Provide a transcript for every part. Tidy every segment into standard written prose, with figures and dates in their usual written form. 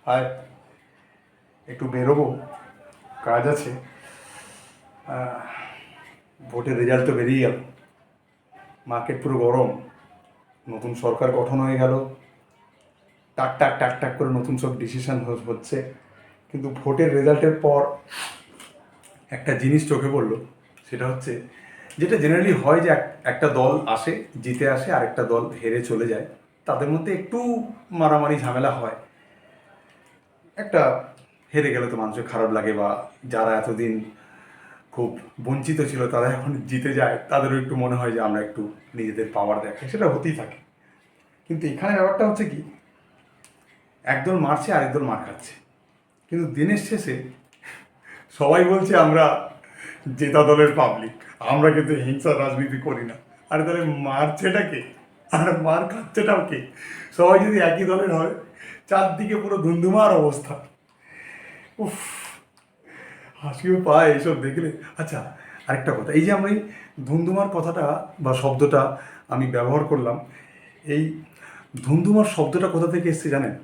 High, একটু বেরোবো, কাজ আছে। ভোটের রেজাল্ট তো বেরিয়ে গেল, মার্কেট পুরো গরম, নতুন সরকার গঠন হয়ে গেল, টাক টাক টাক টাক করে নতুন সব ডিসিশন হচ্ছে। কিন্তু ভোটের রেজাল্টের পর একটা জিনিস চোখে পড়লো, সেটা হচ্ছে যেটা জেনারেলি হয় যে একটা দল আসে, জিতে আসে, আর একটা দল হেরে চলে যায়, তাদের মধ্যে একটু মারামারি ঝামেলা হয়। একটা হেরে গেলে তো মানুষের খারাপ লাগে, বা যারা এতদিন খুব বঞ্চিত ছিল তারা এখন জিতে যায়, তাদেরও একটু মনে হয় যে আমরা একটু নিজেদের পাওয়ার দেখাই, সেটা হতেই থাকে। কিন্তু এখানে ব্যাপারটা হচ্ছে কি, একদল মারছে আরেকদল মার খাচ্ছে, কিন্তু দিনের শেষে সবাই বলছে আমরা জেতা দলের পাবলিক, আমরা কিন্তু হিংসার রাজনীতি করি না। আরে তাহলে মারছেটা কে আর মার খাচ্ছেটাও কে? সবাই যদি একই দলের হয়, চারদিকে পুরো ধুন্ধুমার অবস্থা। উফ, হাসিও পায় এইসব দেখলে। আচ্ছা, আরেকটা কথা, এই যে আমরা এই ধুন্ধুমার কথাটা বা শব্দটা আমি ব্যবহার করলাম, এই ধুন্ধুমার শব্দটা কোথা থেকে এসছে জানেন?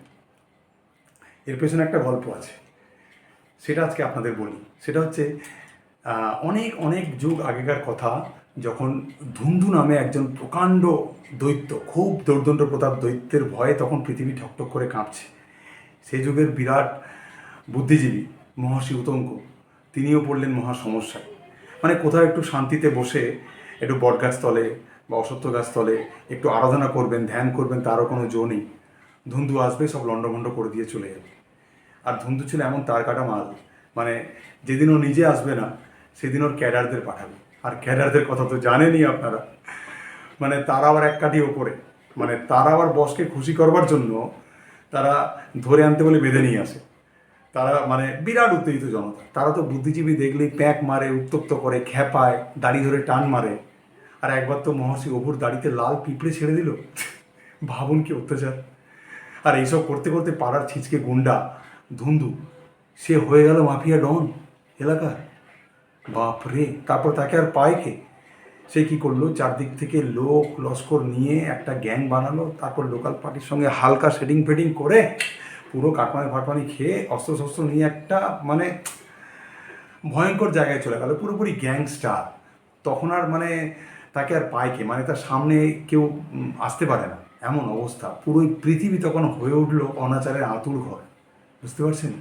এর পেছনে একটা গল্প আছে, সেটা আজকে আপনাদের বলি। সেটা হচ্ছে অনেক অনেক যুগ আগেকার কথা, যখন ধুন্ধু নামে একজন প্রকাণ্ড দৈত্য, খুব দৌর্দণ্ড প্রতাপ দৈত্যের ভয়ে তখন পৃথিবী ঠকঠক করে কাঁপছে। সেই যুগের বিরাট বুদ্ধিজীবী মহর্ষি উতঙ্ক, তিনিও পড়লেন মহা সমস্যায়। মানে কোথাও একটু শান্তিতে বসে একটু বটগাছ তলে বা অশ্বত্থ গাছ তলে একটু আরাধনা করবেন, ধ্যান করবেন, তারও কোনো জো নেই। ধুন্ধু আসবে, সব লণ্ডভণ্ড করে দিয়ে চলে যাবে। আর ধুন্ধু ছিল এমন তার কাটা মাল, মানে যেদিন ও নিজে আসবে না, সেদিন ওর ক্যাডারদের পাঠাবে। আর ক্যাডারদের কথা তো জানেনই আপনারা, মানে তারা আবার এক কাঠি ওপরে, মানে তারা আবার বসকে খুশি করবার জন্য তারা ধরে আনতে বলে বেঁধে নিয়ে আসে। তারা মানে বিরাট উত্তেজিত জনতা, তারা তো বুদ্ধিজীবী দেখলেই প্যাঁক মারে, উত্তপ্ত করে, খেপায়, দাড়ি ধরে টান মারে। আর একবার তো মহর্ষি অপুর দাড়িতে লাল পিঁপড়ে ছেড়ে দিল, ভাবুন কি অত্যাচার। আর এইসব করতে করতে পাড়ার ছিচকে গুন্ডা ধুন্ধু, সে হয়ে গেল মাফিয়া ডন এলাকার। বাপরে, তারপর তাকে আর পায় কে? সে কী করলো, চারদিক থেকে লোক লস্কর নিয়ে একটা গ্যাং বানালো, তারপর লোকাল পার্টির সঙ্গে হালকা শেডিং ফেডিং করে পুরো কাটমানি ফাটমানি খেয়ে অস্ত্র শস্ত্র নিয়ে একটা মানে ভয়ঙ্কর জায়গায় চলে গেল, পুরোপুরি গ্যাংস্টার। তখন আর মানে তাকে আর পায় কে? মানে তার সামনে কেউ আসতে পারে না, এমন অবস্থা। পুরোই পৃথিবী তখন হয়ে উঠলো অনাচারের আঁতুড় ঘর, বুঝতে পারছেন?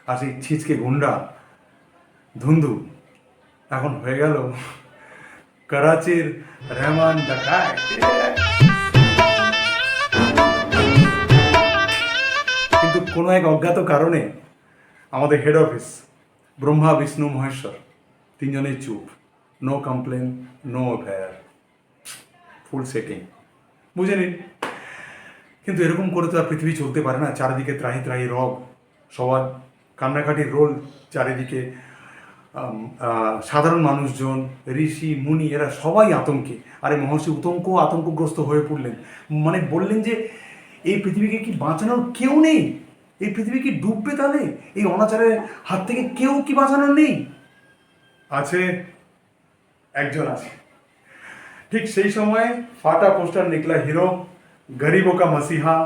আর সেই ছিচকে গুন্ডা ধুন্ধু এখন হয়ে গেল করাচির রহমান ডাকাত। কিন্তু কোনো এক অজ্ঞাত কারণে আমাদের হেড অফিস, ব্রহ্মা বিষ্ণু মহেশ্বর, তিনজনেই চুপ। No complain, no affair, full setting, বুঝে নিন। কিন্তু এরকম করে তো আর পৃথিবী চলতে পারে না। চারিদিকে ত্রাহি ত্রাহি রব, সবার কান্নাকাটির রোল চারিদিকে। সাধারণ মানুষজন, ঋষি মুনি, এরা সবাই আতঙ্কে। আরে মহর্ষি উতঙ্ক আতঙ্কগ্রস্ত হয়ে পড়লেন, মানে বললেন যে এই পৃথিবীকে কি বাঁচানোর কেউ নেই? এই পৃথিবী কি ডুববে তাহলে? এই অনাচারের হাত থেকে কেউ কি বাঁচানোর নেই? আছে, একজন আছে। ঠিক সেই সময় ফাটা পোস্টার নিকলা হিরো, গরিবো কা মসিহা,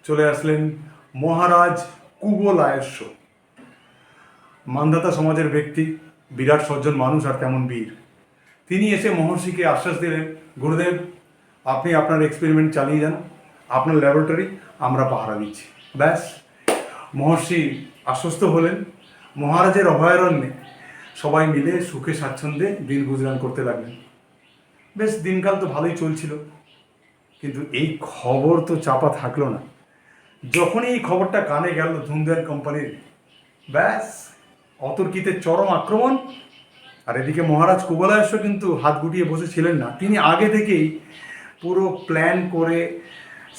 চলে আসলেন মহারাজ কুবলায়েস্য। মানধাতা সমাজের ব্যক্তি, বিরাট সজ্জন মানুষ, আর তেমন বীর। তিনি এসে মহর্ষিকে আশ্বাস দিলেন, গুরুদেব, আপনি আপনার এক্সপেরিমেন্ট চালিয়ে যান, আপনার ল্যাবরেটরি আমরা পাহারা দিচ্ছি। ব্যাস, মহর্ষি আশ্বস্ত হলেন। মহারাজের অভয়ারণ্যে সবাই মিলে সুখে স্বাচ্ছন্দ্যে দিন গুজরান করতে লাগলেন। বেশ, দিনকাল তো ভালোই চলছিল। কিন্তু এই খবর তো চাপা থাকলো না। যখনই এই খবরটা কানে গেল ধুন্ধু অ্যান্ড কোম্পানির, ব্যাস, অতর্কিতে চরম আক্রমণ। আর এদিকে মহারাজ কুবলায়েস্য কিন্তু হাত গুটিয়ে বসেছিলেন না, তিনি আগে থেকেই পুরো প্ল্যান করে,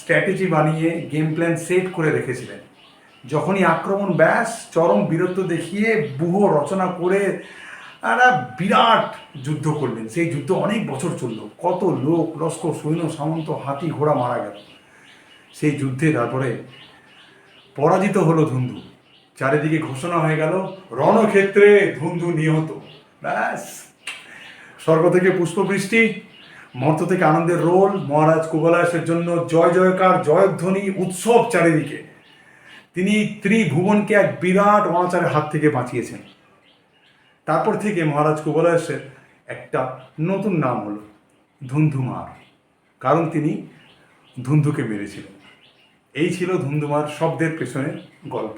স্ট্র্যাটেজি বানিয়ে, গেম প্ল্যান সেট করে রেখেছিলেন। যখনই আক্রমণ, ব্যাস, চরম বীরত্ব দেখিয়ে ব্যূহ রচনা করে একটা বিরাট যুদ্ধ করলেন। সেই যুদ্ধ অনেক বছর চলল, কত লোক লস্কর সৈন্য সামন্ত হাতি ঘোড়া মারা গেল সেই যুদ্ধে। তারপরে পরাজিত হলো ধুন্ধু, চারিদিকে ঘোষণা হয়ে গেল রণক্ষেত্রে ধুন্ধু নিহত। ব্যাস, স্বর্গ থেকে পুষ্পবৃষ্টি, মর্ত থেকে আনন্দের রোল, মহারাজ কুবলাসের জন্য জয় জয়কার, জয়ধ্বনি, উৎসব চারিদিকে। তিনি ত্রিভুবনকে এক বিরাট অনাচারের হাত থেকে বাঁচিয়েছেন। তারপর থেকে মহারাজ কুবলাসের একটা নতুন নাম হলো ধুন্ধুমার, কারণ তিনি ধুন্ধুকে মেরেছিলেন। এই ছিল ধুন্ধুমার শব্দের পেছনের গল্প।